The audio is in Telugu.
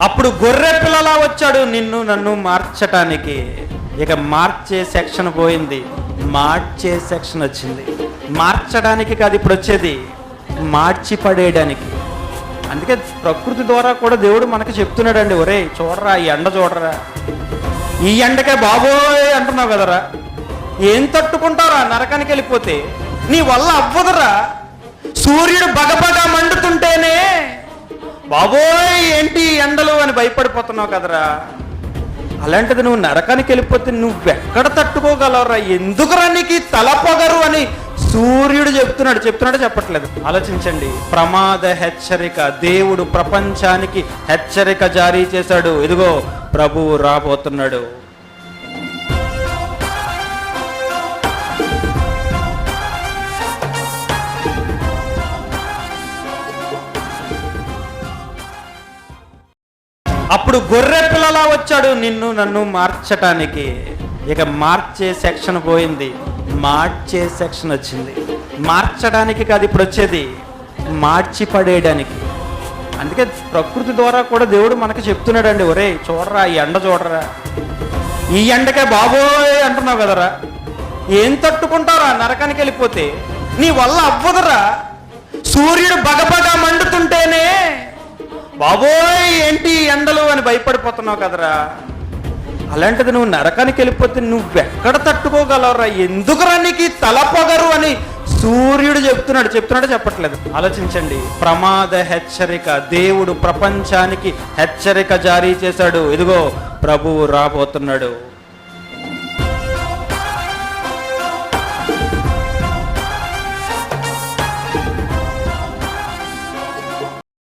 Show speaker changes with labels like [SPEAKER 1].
[SPEAKER 1] అప్పుడు గొర్రె పిల్లలా వచ్చాడు నిన్ను నన్ను మార్చటానికి. ఇక మార్చే సెక్షన్ పోయింది, మార్చే సెక్షన్ వచ్చింది. మార్చడానికి కాదు ఇప్పుడు వచ్చేది, మార్చి పడేయడానికి. అందుకే ప్రకృతి ద్వారా కూడా దేవుడు మనకు చెప్తున్నాడండి, ఒరే చూడరా ఈ ఎండ చూడరా, ఈ ఎండకే బాబోయ్ అంటున్నావు కదరా, ఏం తట్టుకుంటారా నరకానికి వెళ్ళిపోతే, నీ వల్ల అవ్వదురా, సూర్యుడు బగబగా మండుతుంటేనే బాబోయ్ ఏంటి ఎండలు అని భయపడిపోతున్నావు కదరా, అలాంటిది నువ్వు నరకానికి వెళ్ళిపోతే నువ్వెక్కడ తట్టుకోగలవురా, ఎందుకురా నీకు తల పొగరు అని సూర్యుడు చెప్తున్నాడు చెప్పట్లేదు. ఆలోచించండి, ప్రమాద హెచ్చరిక దేవుడు ప్రపంచానికి హెచ్చరిక జారీ చేశాడు. ఇదిగో ప్రభువు రాబోతున్నాడు. అప్పుడు గొర్రె పిల్లలా వచ్చాడు నిన్ను నన్ను మార్చటానికి. ఇక మార్చే సెక్షన్ పోయింది, మార్చే సెక్షన్ వచ్చింది. మార్చడానికి కాదు ఇప్పుడు వచ్చేది, మార్చి పడేయడానికి. అందుకే ప్రకృతి ద్వారా కూడా దేవుడు మనకు చెప్తున్నాడండి, ఒరే చూడరా ఈ ఎండ చూడరా, ఈ ఎండకే బాబోయ్ అంటున్నావు కదరా, ఏం తట్టుకుంటారా నరకానికి వెళ్ళిపోతే, నీ వల్ల అవ్వదురా, సూర్యుడు బగబగా మండుతుంటేనే బాబోయ్ ఏంటి ఎండలు అని భయపడిపోతున్నావు కదరా, అలాంటిది నువ్వు నరకానికి వెళ్ళిపోతే నువ్వెక్కడ తట్టుకోగలవురా, ఎందుకురా నీకు తల పొగరు అని సూర్యుడు చెప్తున్నాడు చెప్పట్లేదు. ఆలోచించండి, ప్రమాద హెచ్చరిక దేవుడు ప్రపంచానికి హెచ్చరిక జారీ చేశాడు. ఇదిగో ప్రభువు రాబోతున్నాడు.